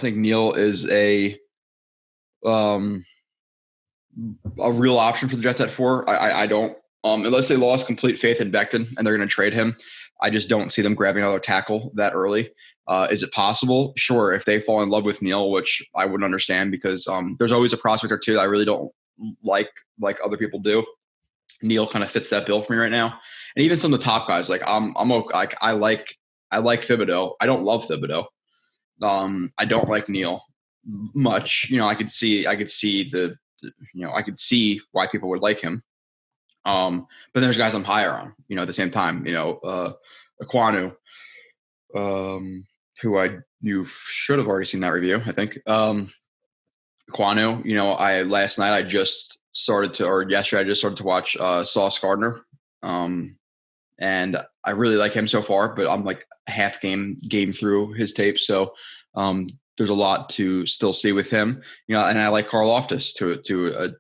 think Neal is um, a real option for the Jets at 4. I don't. Unless they lost complete faith in Becton and they're going to trade him, I just don't see them grabbing another tackle that early. Is it possible? Sure, if they fall in love with Neal, which I wouldn't understand because there's always a prospect or two that I really don't like other people do. Neal kind of fits that bill for me right now, and even some of the top guys like I'm okay, I like Thibodeau. I don't love Thibodeau. I don't like Neal much. I could see I could see why people would like him. But there's guys I'm higher on, at the same time, Aquanu, who you should have already seen that review, I think. Aquanu, last night I just yesterday I just started to watch Sauce Gardner. And I really like him so far, but I'm like half game through his tape. So there's a lot to still see with him, and I like Carl Loftus to a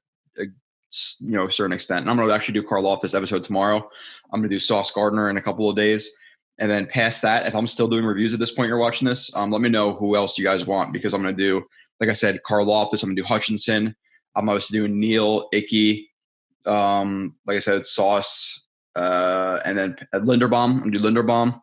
certain extent. And I'm going to actually do Carl Loftus episode tomorrow. I'm going to do Sauce Gardner in a couple of days. And then past that, if I'm still doing reviews at this point, you're watching this, let me know who else you guys want, because I'm going to do, like I said, Carl Loftus. I'm going to do Hutchinson. I'm obviously doing Neal, Icky, like I said, Sauce, and then Linderbaum. I'm going to do Linderbaum.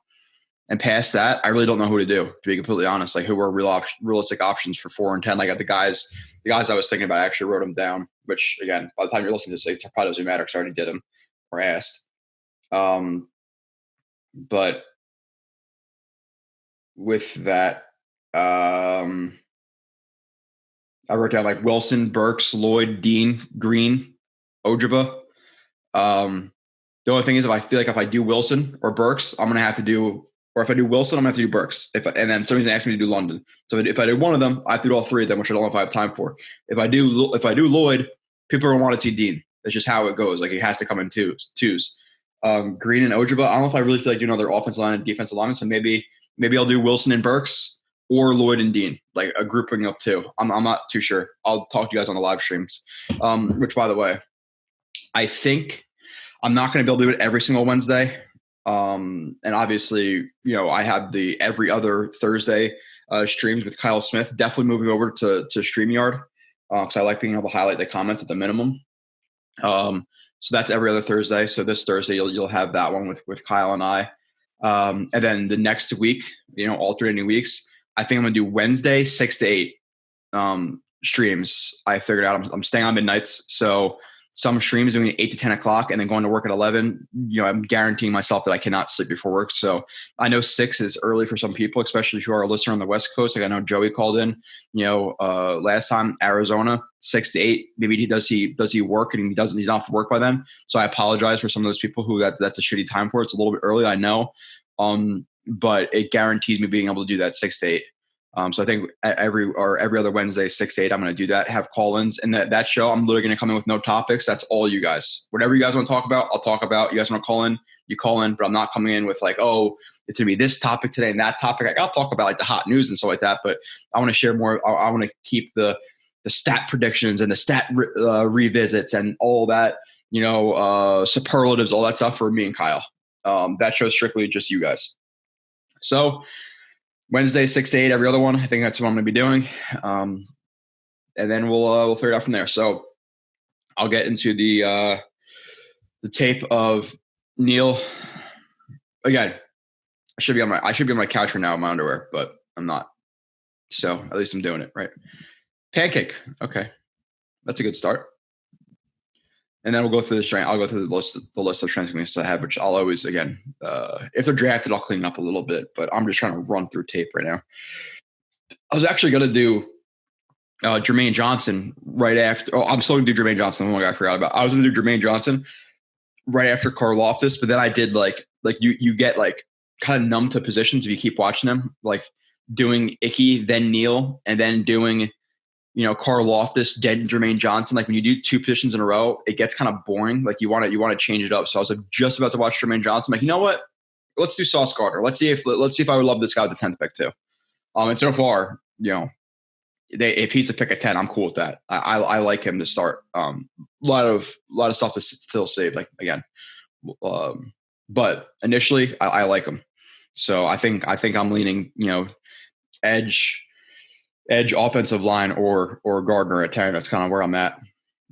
And past that, I really don't know who to do, to be completely honest. Like, who are realistic options for 4 and 10? I got the guys I was thinking about. I actually wrote them down, which, again, by the time you're listening to this, it probably doesn't matter because I already did them or asked. But with that, I wrote down like Wilson, Burks, Lloyd, Dean, Green, Ojaba. The only thing is, if I feel like if I do Wilson or Burks, I'm going to have to do – or if I do Wilson, I'm going to have to do Burks. And then somebody's going to ask me to do London. So if I do one of them, I have to do all 3 of them, which I don't know if I have time for. If I do Lloyd, people don't want to see Dean. That's just how it goes. Like, he has to come in twos. Green and Ojaba, I don't know if I really feel like doing another offensive line and defensive line. So maybe I'll do Wilson and Burks or Lloyd and Dean, like a grouping of 2. I'm not too sure. I'll talk to you guys on the live streams, which, by the way, I think I'm not going to be able to do it every single Wednesday. And obviously, I have the every other Thursday streams with Kyle Smith. Definitely moving over to StreamYard because I like being able to highlight the comments at the minimum. So that's every other Thursday. So this Thursday you'll have that one with Kyle and I. And then the next week, alternating weeks, I think I'm gonna do Wednesday 6 to 8 streams. I figured out I'm staying on midnights, so some streams doing 8 to 10 o'clock and then going to work at 11. I'm guaranteeing myself that I cannot sleep before work. So I know 6 is early for some people, especially if you are a listener on the West Coast. Like I know Joey called in, last time, Arizona, 6 to 8. Maybe does he work and he's not for work by then. So I apologize for some of those people who that's a shitty time for. It's a little bit early, I know. But it guarantees me being able to do that 6 to 8. So I think every other Wednesday, 6 to 8, I'm going to do that, have call-ins. And that show, I'm literally going to come in with no topics. That's all you guys. Whatever you guys want to talk about, I'll talk about. You guys want to call in, you call in. But I'm not coming in with like, oh, it's going to be this topic today and that topic. I'll talk about like the hot news and stuff like that. But I want to share more. I want to keep the stat predictions and the stat revisits and all that, superlatives, all that stuff for me and Kyle. That show's strictly just you guys. So Wednesday, 6 to 8, every other one. I think that's what I'm going to be doing. And then we'll figure it out from there. So I'll get into the tape of Neal. Again, I should be on my couch right now in my underwear, but I'm not. So at least I'm doing it, right? Pancake. Okay. That's a good start. And then we'll go through I'll go through the list of transcripts I have, which I'll always, again, if they're drafted, I'll clean it up a little bit. But I'm just trying to run through tape right now. I was actually going to do Jermaine Johnson right after. Oh, I'm still going to do Jermaine Johnson. Oh my God, I forgot about. I was going to do Jermaine Johnson right after Carl Loftus, but then I did like you get like kind of numb to positions if you keep watching them, like doing Icky, then Neal, and then doing Carl Loftus, then Jermaine Johnson. Like when you do 2 positions in a row, it gets kind of boring. Like you want to change it up. So I was like, just about to watch Jermaine Johnson. I'm like, you know what? Let's do Sauce Gardner. Let's see if I would love this guy with the 10th pick too. And so far, if he's a pick at 10, I'm cool with that. I like him to start. A lot of stuff to still save. Like again, but initially I like him. So I think I'm leaning, edge. edge, offensive line, or Gardner at 10. That's kind of where I'm at.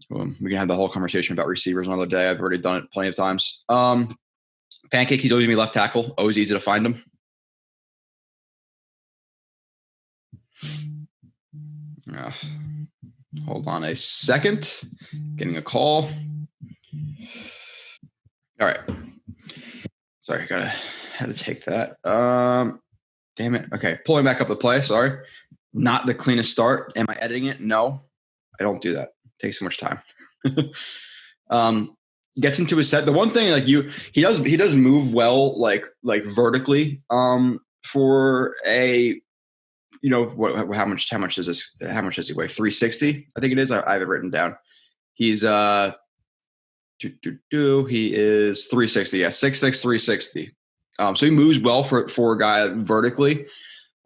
We can have the whole conversation about receivers another day. I've already done it plenty of times. Pancake, he's always going to be left tackle. Always easy to find him. Hold on a second. Getting a call. All right. Sorry, had to take that. Damn it. Okay, pulling back up the play. Sorry. Not the cleanest start. Am I editing it? No, I don't do that. It takes so much time. Gets into his set. The one thing, like he does move well, like vertically. For a, how much does this? How much does he weigh? 360, I think it is. I have it written down. He's he is 360. Yeah, 6'6", 360. So he moves well for a guy vertically.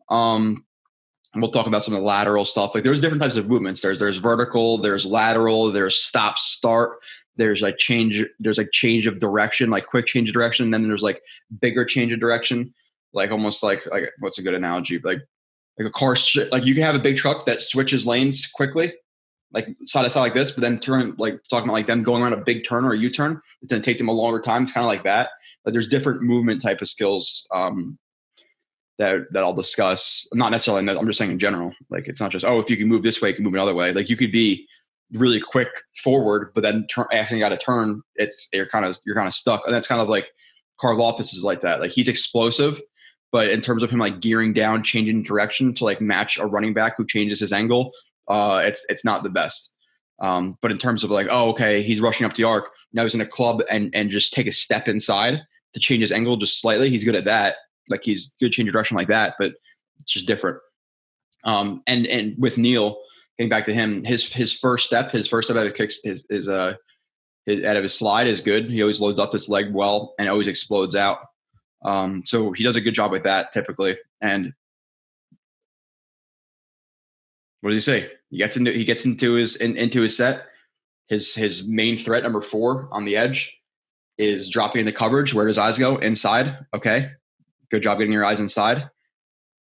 We'll talk about some of the lateral stuff. Like there's different types of movements. There's vertical, there's lateral, there's stop start. There's like change of direction, like quick change of direction. And then there's like bigger change of direction, like almost like what's a good analogy? Like a car, like you can have a big truck that switches lanes quickly, like side to side like this, but then talking about like them going around a big turn or a U-turn, it's going to take them a longer time. It's kind of like that. But there's different movement type of skills that I'll discuss. Not necessarily in that, I'm just saying in general. Like it's not just, if you can move this way, you can move another way. Like you could be really quick forward, but then actually got to turn. You're kind of stuck. And that's kind of like Karlaftis is like that. Like he's explosive, but in terms of him like gearing down, changing direction to like match a running back who changes his angle, it's not the best. But in terms of like, okay, he's rushing up the arc. Now he's in a club and just take a step inside to change his angle just slightly. He's good at that. Like he's good change of direction like that, but it's just different. And with Neal, getting back to him, his first step out of kicks is out of his slide is good. He always loads up his leg well and always explodes out. So he does a good job with that typically. And what does he say? He gets into his set. His main threat, number 4 on the edge, is dropping into coverage. Where does eyes go? Inside. Okay. Good job getting your eyes inside.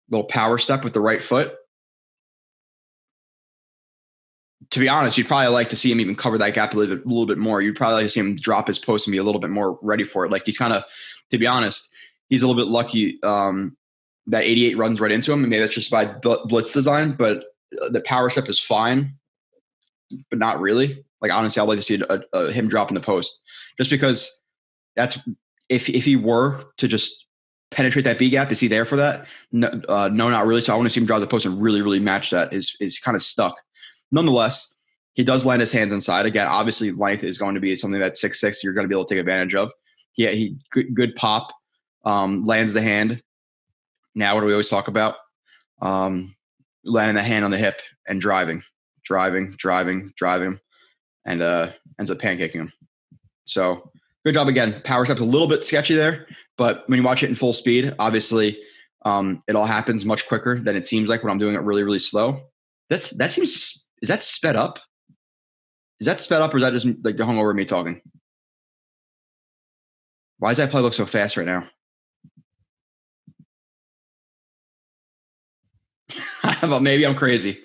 Little power step with the right foot. To be honest, you'd probably like to see him even cover that gap a little bit more. You'd probably like to see him drop his post and be a little bit more ready for it. Like he's kind of, to be honest, he's a little bit lucky that 88 runs right into him. And maybe that's just by blitz design, but the power step is fine, but not really. Like honestly, I'd like to see him drop in the post, just because that's if he were to just penetrate that B gap. Is he there for that? No, not really. So I want to see him drop the post and really, really match that. Is kind of stuck. Nonetheless, he does land his hands inside. Again, obviously length is going to be something that 6'6" you're going to be able to take advantage of. Yeah, he good pop, lands the hand. Now, what do we always talk about? Landing the hand on the hip and driving, and ends up pancaking him. So good job again. Power step a little bit sketchy there, but when you watch it in full speed, obviously it all happens much quicker than it seems like when I'm doing it really, really slow. That seems. Is that sped up? Is that sped up, or is that just like the hungover me talking? Why does that play look so fast right now? But maybe I'm crazy.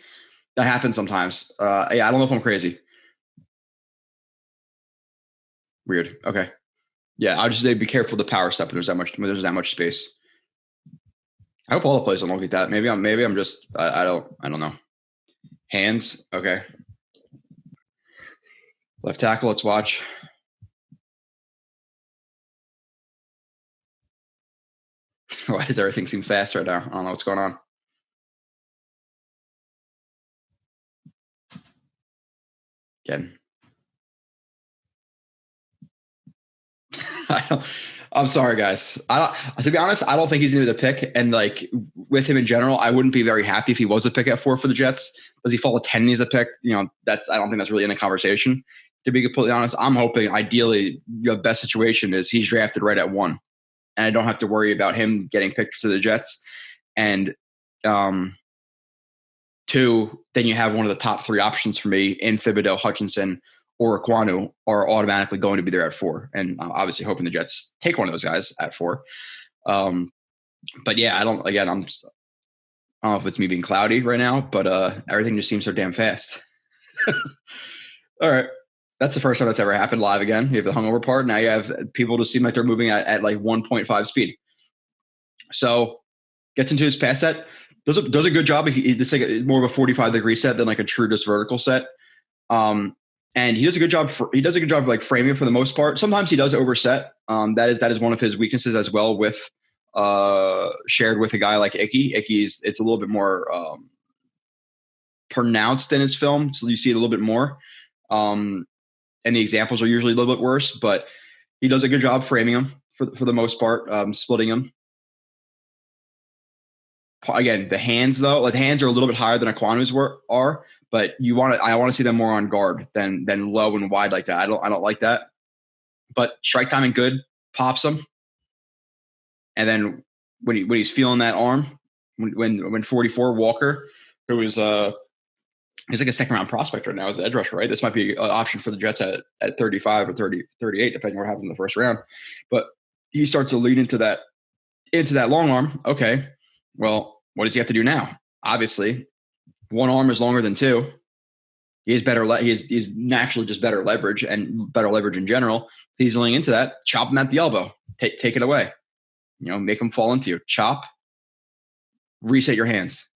That happens sometimes. Yeah, I don't know if I'm crazy. Weird. Okay. Yeah, I'll just say be careful of the power step when there's that much space. I hope all the plays don't look like that. Maybe I'm just I don't know. Hands. Okay. Left tackle. Let's watch. Why does everything seem fast right now? I don't know what's going on. Again. I'm sorry, guys. To be honest, I don't think he's going to be the pick. And like with him in general, I wouldn't be very happy if he was a pick at 4 for the Jets. Does he fall to 10 and he's a pick? I don't think that's really in a conversation. To be completely honest, I'm hoping ideally the best situation is he's drafted right at 1. And I don't have to worry about him getting picked to the Jets. And 2, then you have one of the top 3 options for me in Thibodeau, Hutchinson, or Aquanu are automatically going to be there at 4. And I'm obviously hoping the Jets take one of those guys at 4. But yeah, I'm I don't know if it's me being cloudy right now, but everything just seems so damn fast. All right. That's the first time that's ever happened live again. You have the hungover part. Now you have people just seem like they're moving at like 1.5 speed. So gets into his pass set. Does a good job. It's like more of a 45-degree set than like a true just vertical set. And he does a good job. He does a good job of like framing for the most part. Sometimes he does overset. That is one of his weaknesses as well. With shared with a guy like Icky. It's a little bit more pronounced in his film, so you see it a little bit more. And the examples are usually a little bit worse, but he does a good job framing them for the most part, splitting them. Again, the hands though, like the hands are a little bit higher than Aquanu's are, but I want to see them more on guard than low and wide like that. I don't like that. But strike timing good, pops them, and then when he's feeling that arm, when 44 Walker, who is he's like a second round prospect right now as an edge rusher, right? This might be an option for the Jets at 35 or 38, depending on what happens in the first round. But he starts to lead into that long arm. Okay, well, what does he have to do now? Obviously, one arm is longer than two. He has better. He's naturally just better leverage and better leverage in general. He's leaning into that. Chop him at the elbow. Take it away. Make him fall into you. Chop. Reset your hands.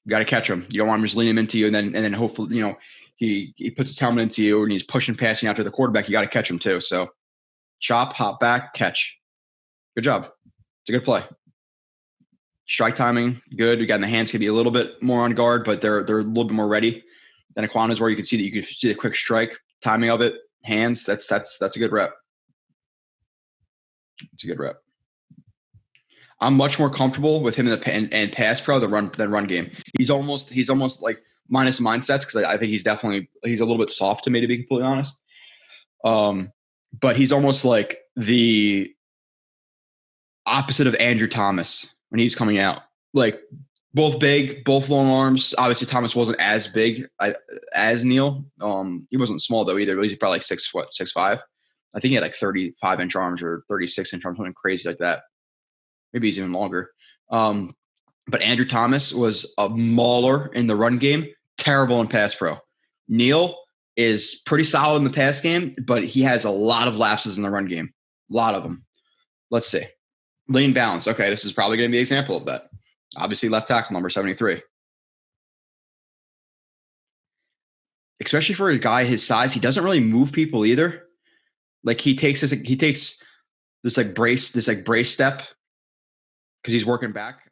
You got to catch him. You don't want him just leaning him into you, and then hopefully, he puts his helmet into you and he's pushing, passing out to the quarterback. You got to catch him too. So, chop, hop back, catch. Good job. It's a good play. Strike timing, good. Again, the hands can be a little bit more on guard, but they're a little bit more ready than Aquanu's, where you can see the quick strike timing of it. Hands, that's a good rep. It's a good rep. I'm much more comfortable with him in pass pro than run game. He's almost like minus mindsets, because I think he's a little bit soft to me, to be completely honest. But he's almost like the opposite of Andrew Thomas when he's coming out. Like both big, both long arms. Obviously, Thomas wasn't as big as Neal. He wasn't small though either. But he's probably like 6'5". I think he had like 35-inch arms or 36-inch arms, something crazy like that. Maybe he's even longer. But Andrew Thomas was a mauler in the run game, terrible in pass pro. Neal is pretty solid in the pass game, but he has a lot of lapses in the run game. A lot of them. Let's see. Lean balance. Okay, this is probably going to be an example of that. Obviously, left tackle, number 73. Especially for a guy his size, he doesn't really move people either. Like he takes this brace step, because he's working back.